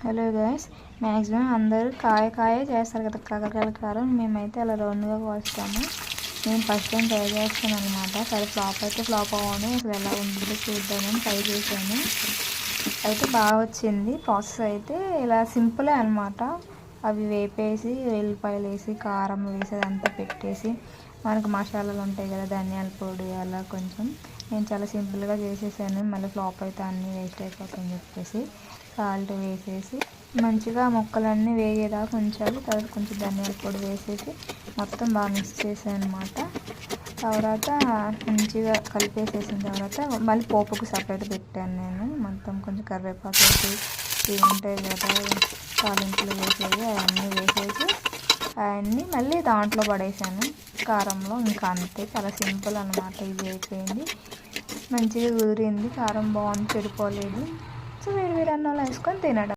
Hello guys, maximum అందరూ కాయ చేస్తారు కదా కాకరకాయల కారం. మేమైతే అలా రౌండ్గా కోస్తాము. నేను ఫస్ట్ టైం ట్రై చేస్తాను అనమాట. సరే ఫ్లాప్ అయితే ఫ్లాప్ అవ్వను, అసలు ఎలా ఉంటుందో చూద్దామని ట్రై చేశాను. అయితే బాగా వచ్చింది. ప్రాసెస్ అయితే ఇలా సింపులే అనమాట. అవి వేపేసి వెల్లిపాయలు వేసి కారం వేసి అదంతా పెట్టేసి మనకు మసాలాలు ఉంటాయి కదా, ధనియాల పొడి అలా కొంచెం. నేను చాలా సింపుల్గా చేసేసాను. మళ్ళీ ఫ్లాప్ అయితే అన్నీ వేస్ట్ అయిపోతాయని చెప్పేసి సాల్ట్ వేసేసి మంచిగా ముక్కలన్నీ వేగేదాకా ఉంచాలి. తర్వాత కొంచెం ధనియాల పొడి వేసేసి మొత్తం బాగా మిక్స్ చేసాను అనమాట. తర్వాత మంచిగా కలిపేసేసిన తర్వాత మళ్ళీ పోపుకు సపరేట్ పెట్టాను నేను. మొత్తం కొంచెం కరివేపాకు వేసి ఇవి ఉంటాయి కదా తాలింపులు వేసేవి, అవన్నీ వేసేసి అవన్నీ మళ్ళీ దాంట్లో పడేసాను కారంలో. ఇంకా అంతే, చాలా సింపుల్ అనమాట. ఇది అయిపోయింది, మంచిగా కుదిరింది. కారం బాగుంది, చెడిపోలేదు. సో వేడి వేడి అన్నంలో వేసుకొని తినడం.